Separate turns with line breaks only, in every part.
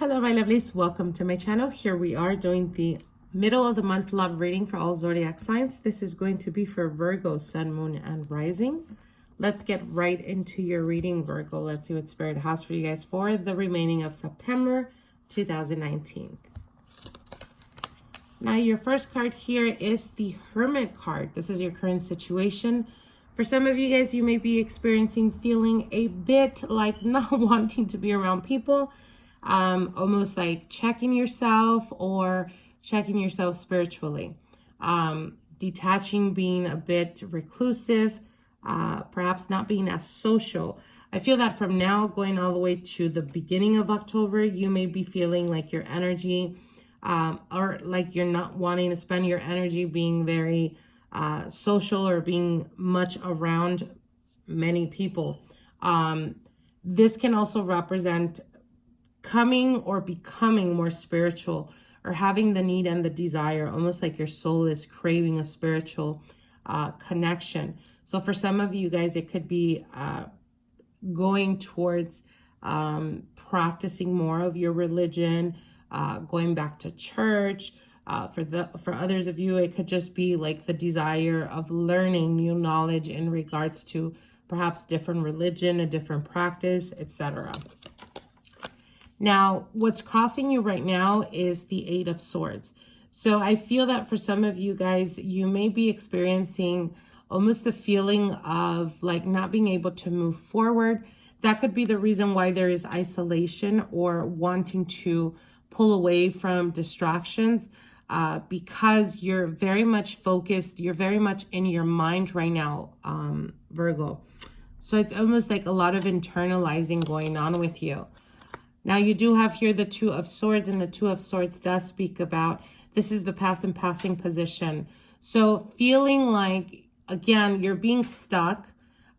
Hello, my lovelies. Welcome to my channel. Here we are doing the middle of the month love reading for all zodiac signs. This is going to be for Virgo, Sun, Moon, and Rising. Let's get right into your reading, Virgo. Let's see what Spirit has for you guys for the remaining of September 2019. Now, your first card here is the Hermit card. This is your current situation. For some of you guys, you may be experiencing feeling a bit like not wanting to be around people. Almost like checking yourself or checking yourself spiritually. Detaching, being a bit reclusive, perhaps not being as social. I feel that from now going all the way to the beginning of October, you may be feeling like your energy, or like you're not wanting to spend your energy being very social or being much around many people. This can also represent coming or becoming more spiritual, or having the need and the desire, almost like your soul is craving a spiritual connection. So for some of you guys, it could be going towards practicing more of your religion, going back to church. For others of you, it could just be like the desire of learning new knowledge in regards to perhaps different religion, a different practice, etc. Now, what's crossing you right now is the Eight of Swords. So I feel that for some of you guys, you may be experiencing almost the feeling of like not being able to move forward. That could be the reason why there is isolation or wanting to pull away from distractions, because you're very much focused. You're very much in your mind right now, Virgo. So it's almost like a lot of internalizing going on with you. Now, you do have here the Two of Swords, and the Two of Swords does speak about, this is the past and passing position. So feeling like, again, you're being stuck.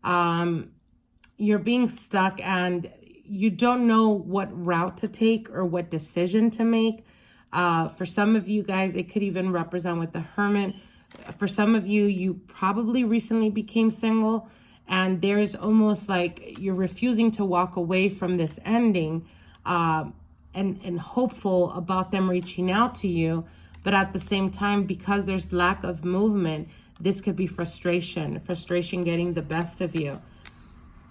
You're being stuck and you don't know what route to take or what decision to make. For some of you guys, it could even represent with the Hermit. For some of you, you probably recently became single, and there's almost like you're refusing to walk away from this ending. And hopeful about them reaching out to you. But at the same time, because there's lack of movement, this could be frustration getting the best of you.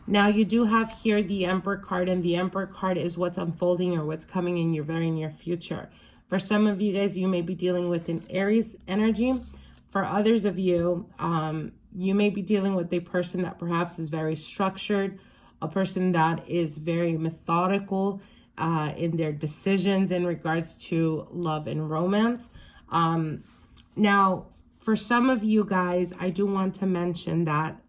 Now, you do have here the Emperor card, and the Emperor card is what's unfolding or what's coming in your very near future. For some of you guys, you may be dealing with an Aries energy. For others of you, you may be dealing with a person that perhaps is very structured, a person that is very methodical in their decisions in regards to love and romance. Now, for some of you guys, I do want to mention that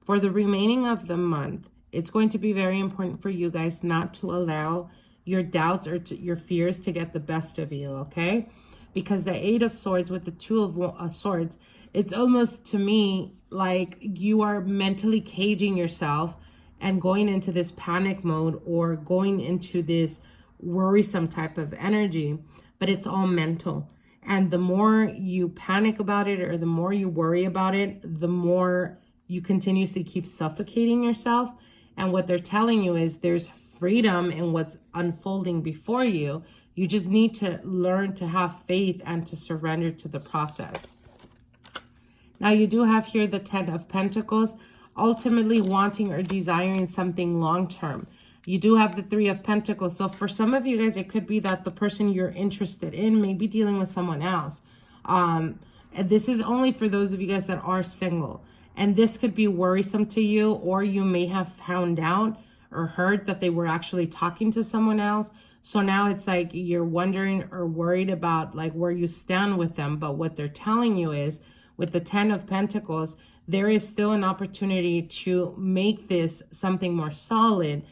for the remaining of the month, it's going to be very important for you guys not to allow your doubts or your fears to get the best of you, okay? Because the Eight of Swords with the Two of Swords, it's almost to me like you are mentally caging yourself and going into this panic mode or going into this worrisome type of energy, but it's all mental. And the more you panic about it or the more you worry about it, the more you continuously keep suffocating yourself. And what they're telling you is there's freedom in what's unfolding before you. You just need to learn to have faith and to surrender to the process. Now, you do have here the Ten of Pentacles, ultimately wanting or desiring something long-term. You do have the Three of Pentacles. So for some of you guys, it could be that the person you're interested in may be dealing with someone else. And this is only for those of you guys that are single. And this could be worrisome to you, or you may have found out or heard that they were actually talking to someone else. So now it's like you're wondering or worried about like where you stand with them. But what they're telling you is with the Ten of Pentacles, there is still an opportunity to make this something more solid,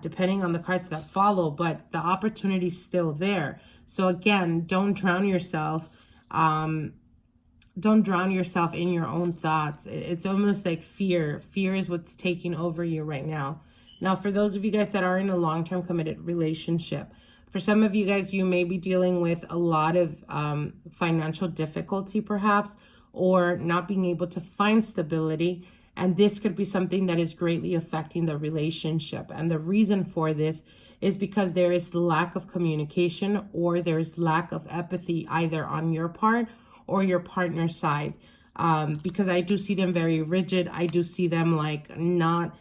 depending on the cards that follow, but the opportunity is still there. So again, don't drown yourself. Don't drown yourself in your own thoughts. It's almost like fear. Fear is what's taking over you right now. Now, for those of you guys that are in a long-term committed relationship, for some of you guys, you may be dealing with a lot of financial difficulty perhaps, or not being able to find stability. And this could be something that is greatly affecting the relationship. And the reason for this is because there is lack of communication, or there's lack of empathy either on your part or your partner's side. Because I do see them very rigid. I do see them like not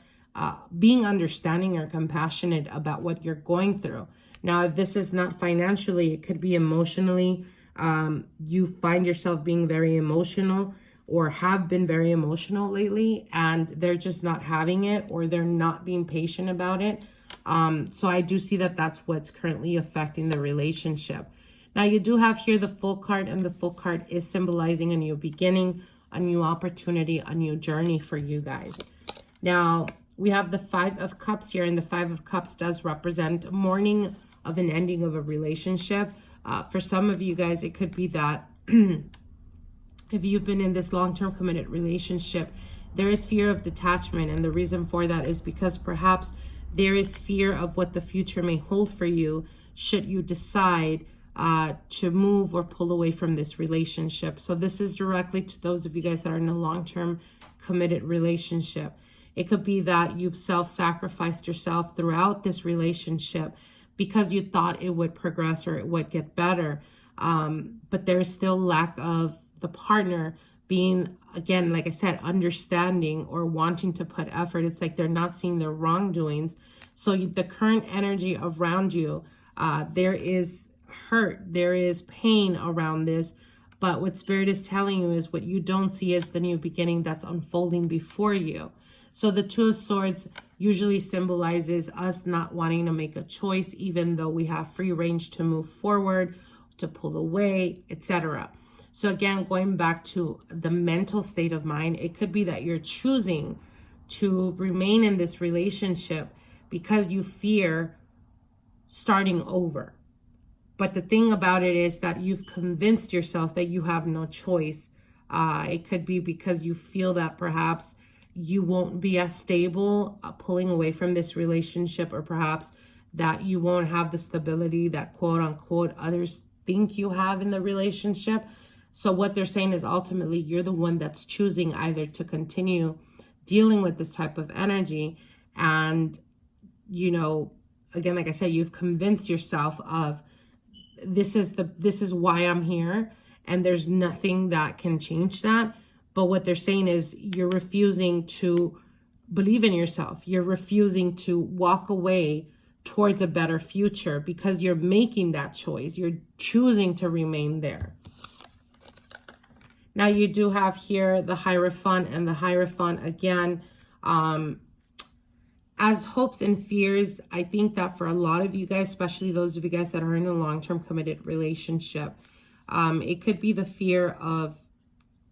being understanding or compassionate about what you're going through. Now, if this is not financially, it could be emotionally. You find yourself being very emotional, or have been very emotional lately, and they're just not having it, or they're not being patient about it. So I do see that that's what's currently affecting the relationship. Now, you do have here the Full card, and the Full card is symbolizing a new beginning, a new opportunity, a new journey for you guys. Now, we have the Five of Cups here, and the Five of Cups does represent mourning of an ending of a relationship. For some of you guys, it could be that if you've been in this long-term committed relationship, there is fear of detachment. And the reason for that is because perhaps there is fear of what the future may hold for you should you decide to move or pull away from this relationship. So this is directly to those of you guys that are in a long-term committed relationship. It could be that you've self-sacrificed yourself throughout this relationship because you thought it would progress or it would get better. But there's still lack of the partner being, again, like I said, understanding or wanting to put effort. It's like they're not seeing their wrongdoings. So the current energy around you, there is hurt, there is pain around this. But what Spirit is telling you is what you don't see is the new beginning that's unfolding before you. So the Two of Swords usually symbolizes us not wanting to make a choice, even though we have free range to move forward, to pull away, etc. So again, going back to the mental state of mind, it could be that you're choosing to remain in this relationship because you fear starting over. But the thing about it is that you've convinced yourself that you have no choice. It could be because you feel that perhaps you won't be as stable pulling away from this relationship, or perhaps that you won't have the stability that quote unquote others think you have in the relationship. So what they're saying is ultimately you're the one that's choosing either to continue dealing with this type of energy. And, you know, again, like I said, you've convinced yourself of this is why I'm here, and there's nothing that can change that. But what they're saying is you're refusing to believe in yourself. You're refusing to walk away towards a better future because you're making that choice. You're choosing to remain there. Now, you do have here the Hierophant, and the Hierophant, again, as hopes and fears. I think that for a lot of you guys, especially those of you guys that are in a long-term committed relationship, it could be the fear of,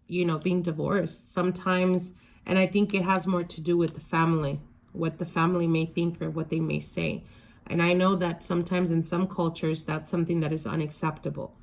you know, being divorced sometimes. And I think it has more to do with the family, what the family may think or what they may say. And I know that sometimes in some cultures, that's something that is unacceptable.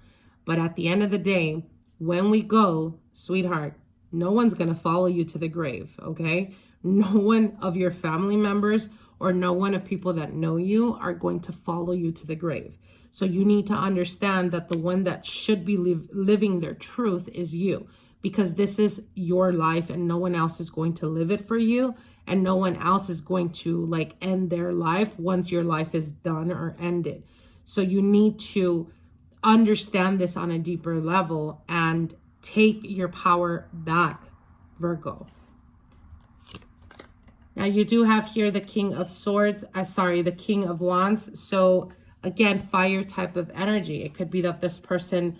But at the end of the day, when we go, sweetheart, no one's going to follow you to the grave, okay? No one of your family members or no one of people that know you are going to follow you to the grave. So you need to understand that the one that should be living their truth is you, because this is your life and no one else is going to live it for you, and no one else is going to like end their life once your life is done or ended. So you need to understand this on a deeper level and take your power back, Virgo. Now, you do have here the King of Swords, the King of Wands. So again, fire type of energy. It could be that this person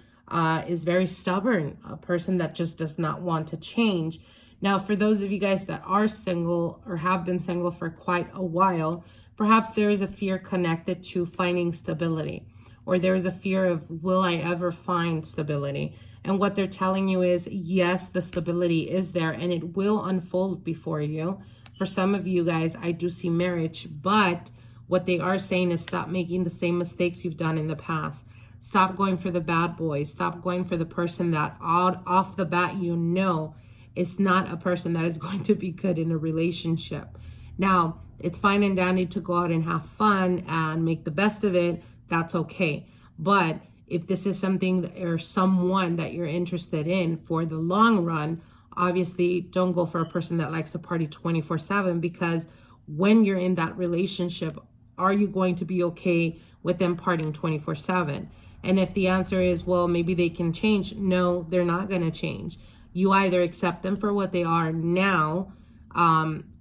is very stubborn, a person that just does not want to change. Now, for those of you guys that are single or have been single for quite a while, perhaps there is a fear connected to finding stability, or there is a fear of, will I ever find stability? And what they're telling you is, yes, the stability is there and it will unfold before you. For some of you guys, I do see marriage, but what they are saying is stop making the same mistakes you've done in the past. Stop going for the bad boys. Stop going for the person that off the bat, you know, is not a person that is going to be good in a relationship. Now, it's fine and dandy to go out and have fun and make the best of it. That's okay. But if this is something or someone that you're interested in for the long run, Obviously, don't go for a person that likes to party 24/7, because when you're in that relationship, are you going to be okay with them partying 24/7? And if the answer is, well, maybe they can change, no, they're not going to change. You either accept them for what they are now,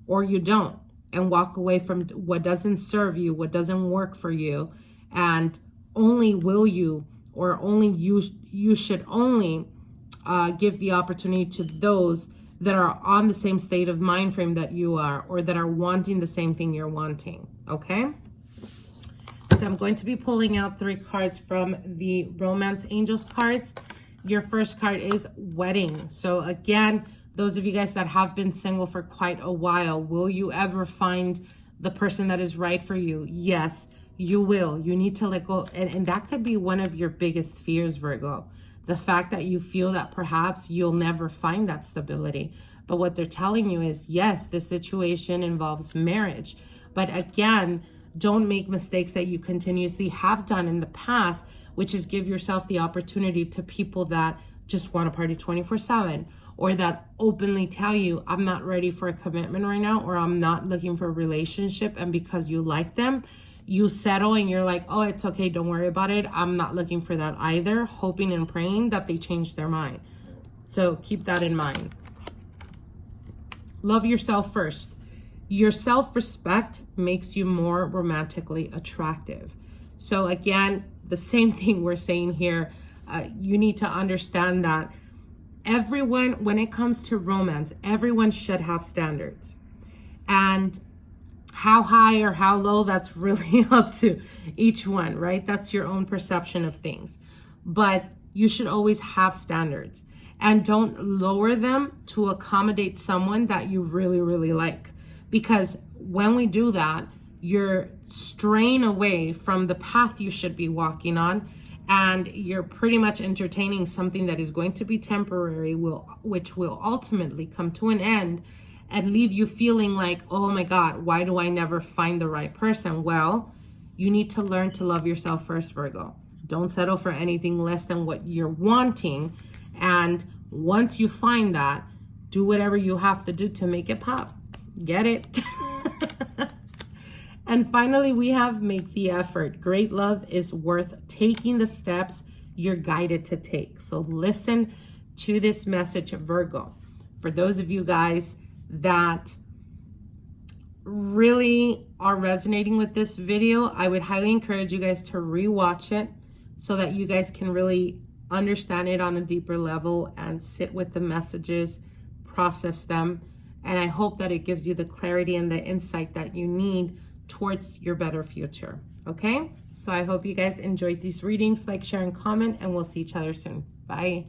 or you don't, and walk away from what doesn't serve you, what doesn't work for you. And only will you, or only you should only give the opportunity to those that are on the same state of mind frame that you are, or that are wanting the same thing you're wanting. Okay? So I'm going to be pulling out 3 cards from the Romance Angels cards. Your first card is Wedding. So again, those of you guys that have been single for quite a while, will you ever find the person that is right for you? Yes, you will. You need to let go. And that could be one of your biggest fears, Virgo. The fact that you feel that perhaps you'll never find that stability. But what they're telling you is, yes, this situation involves marriage. But again, don't make mistakes that you continuously have done in the past, which is give yourself the opportunity to people that just want to party 24/7, or that openly tell you, I'm not ready for a commitment right now, or I'm not looking for a relationship. And because you like them, you settle and you're like, oh, it's okay, don't worry about it. I'm not looking for that either, hoping and praying that they change their mind. So keep that in mind. Love yourself first. Your self-respect makes you more romantically attractive. So again, the same thing we're saying here. You need to understand that everyone, when it comes to romance, everyone should have standards. And how high or how low, that's really up to each one, right? That's your own perception of things. But you should always have standards. And don't lower them to accommodate someone that you really, really like. Because when we do that, you're straying away from the path you should be walking on, and you're pretty much entertaining something that is going to be temporary, which will ultimately come to an end and leave you feeling like, oh my God, why do I never find the right person? Well, you need to learn to love yourself first, Virgo. Don't settle for anything less than what you're wanting. And once you find that, do whatever you have to do to make it pop. Get it? And finally, we have make the effort. Great love is worth taking the steps you're guided to take. So listen to this message, Virgo. For those of you guys that really are resonating with this video, I would highly encourage you guys to rewatch it so that you guys can really understand it on a deeper level and sit with the messages, process them. And I hope that it gives you the clarity and the insight that you need towards your better future. Okay? So I hope you guys enjoyed these readings. Like, share, and comment, and we'll see each other soon. Bye.